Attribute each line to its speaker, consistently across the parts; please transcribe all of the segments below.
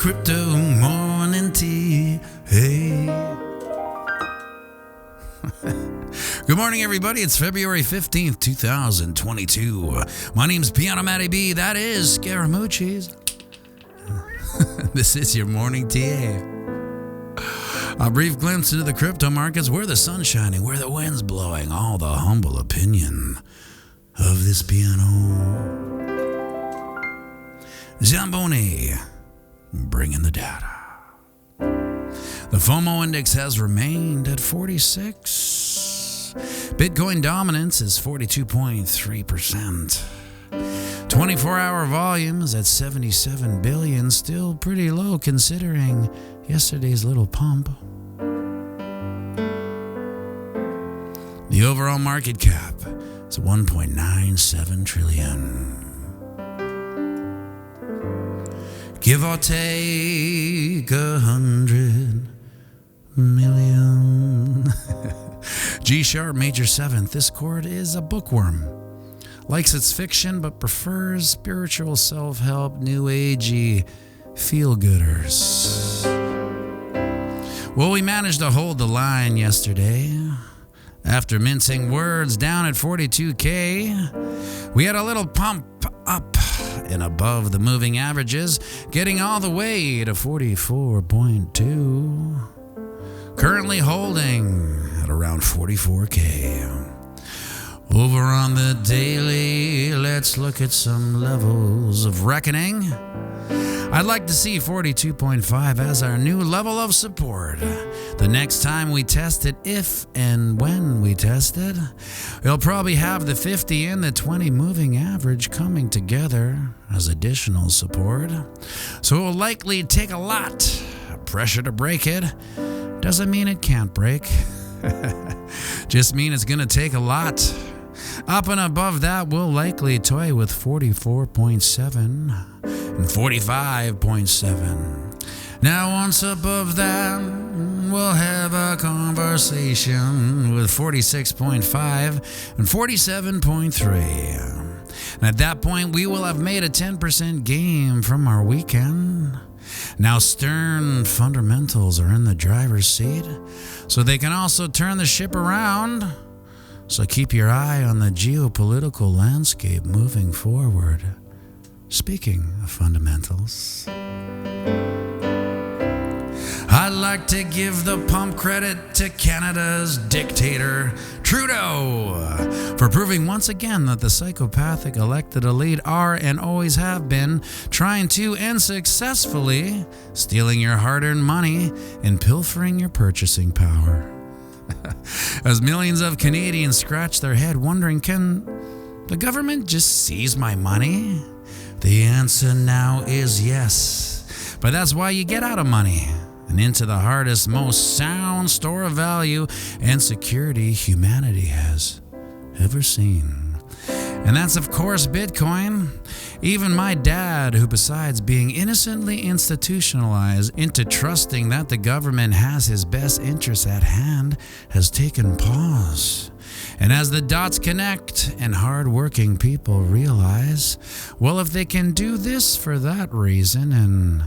Speaker 1: crypto morning tea. Hey. Good morning, everybody. It's February 15th, 2022. My name's pianomattyb. That is Scaramucci's. This is your morning tea. A brief glimpse into the crypto markets, where the sun's shining, where the wind's blowing, all the humble opinion of this piano. Zamboni, bringing the data. The FOMO index has remained at 46. Bitcoin dominance is 42.3%. 24-hour volume is at 77 billion, still pretty low considering yesterday's little pump. The overall market cap is 1.97 trillion. Give or take 100 million. G sharp major 7th. This chord is a bookworm. Likes its fiction but prefers spiritual self-help, new agey feel-gooders. Well, we managed to hold the line yesterday. After mincing words down at 42K, we had a little pump up and above the moving averages, getting all the way to 44.2. Currently holding at around 44K. Over on the daily, let's look at some levels of reckoning. I'd like to see 42.5 as our new level of support. The next time we test it, if and when we test it, we'll probably have the 50 and the 20 moving average coming together as additional support. So it will likely take a lot of pressure to break it. Doesn't mean it can't break. Just mean it's going to take a lot. Up and above that, we'll likely toy with 44.7 and 45.7. Now, once above that, we'll have a conversation with 46.5 and 47.3. And at that point, we will have made a 10% gain from our weekend. Now, stern fundamentals are in the driver's seat, so they can also turn the ship around. So keep your eye on the geopolitical landscape moving forward. Speaking of fundamentals, I'd like to give the pump credit to Canada's dictator, Trudeau, for proving once again that the psychopathic elected elite are and always have been trying to and successfully stealing your hard-earned money and pilfering your purchasing power. As millions of Canadians scratch their head wondering, can the government just seize my money? The answer now is yes. But that's why you get out of money and into the hardest, most sound store of value and security humanity has ever seen. And that's, of course, Bitcoin. Even my dad, who besides being innocently institutionalized into trusting that the government has his best interests at hand, has taken pause. And as the dots connect and hard-working people realize, well, if they can do this for that reason and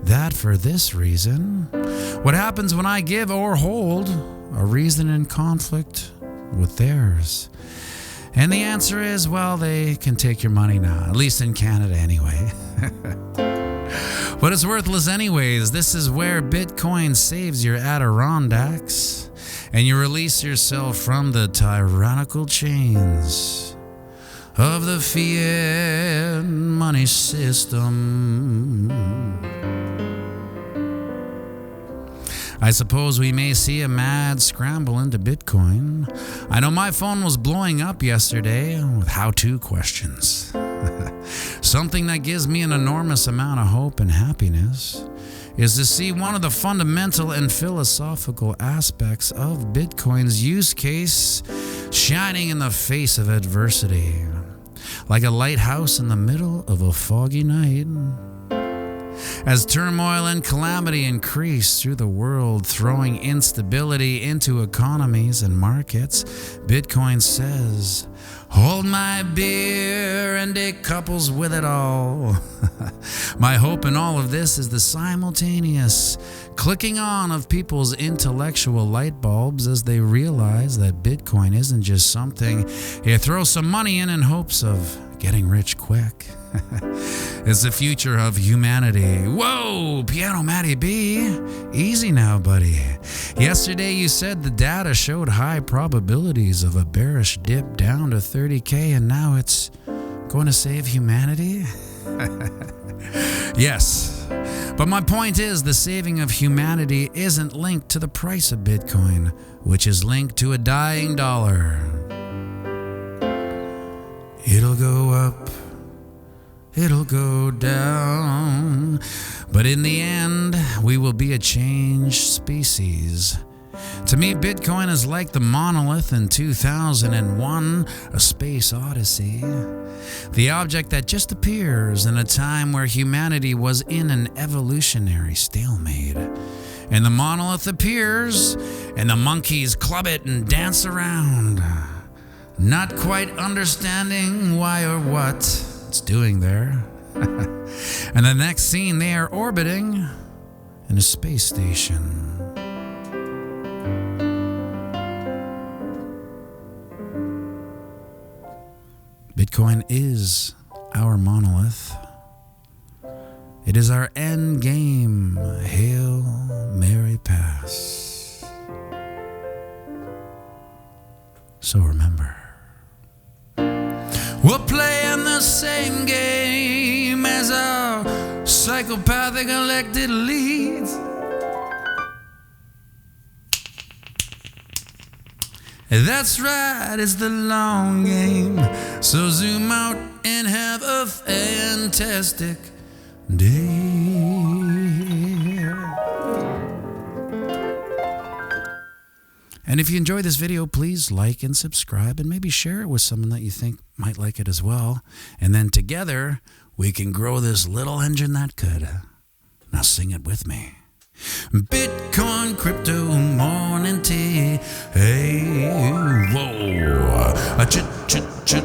Speaker 1: that for this reason, what happens when I give or hold a reason in conflict with theirs? And the answer is, well, they can take your money now, at least in Canada anyway. But it's worthless anyways. This is where Bitcoin saves your Adirondacks and you release yourself from the tyrannical chains of the fiat money system. I suppose we may see a mad scramble into Bitcoin. I know my phone was blowing up yesterday with how-to questions. Something that gives me an enormous amount of hope and happiness is to see one of the fundamental and philosophical aspects of Bitcoin's use case shining in the face of adversity, like a lighthouse in the middle of a foggy night. As turmoil and calamity increase through the world, throwing instability into economies and markets, Bitcoin says, "Hold my beer," and it couples with it all. My hope in all of this is the simultaneous clicking on of people's intellectual light bulbs as they realize that Bitcoin isn't just something you throw some money in hopes of getting rich quick. It's the future of humanity. Whoa, pianomattyb, easy now, buddy. Yesterday you said the data showed high probabilities of a bearish dip down to 30K, and now it's going to save humanity? Yes, but my point is the saving of humanity isn't linked to the price of Bitcoin, which is linked to a dying dollar. It'll go up, it'll go down, but in the end, we will be a changed species. To me, Bitcoin is like the monolith in 2001, A Space Odyssey. The object that just appears in a time where humanity was in an evolutionary stalemate. And the monolith appears, and the monkeys club it and dance around, not quite understanding why or what it's doing there. And the next scene, they are orbiting in a space station. Bitcoin is our monolith. It is our end game. Hail Mary Pass. So remember, we're playing the same game as our psychopathic elected leads. That's right, it's the long game. So zoom out and have a fantastic day. And if you enjoyed this video, please like and subscribe, and maybe share it with someone that you think might like it as well. And then together, we can grow this little engine that could. Now sing it with me. Bitcoin, crypto, morning tea. Hey, whoa. A chit, chit, chit.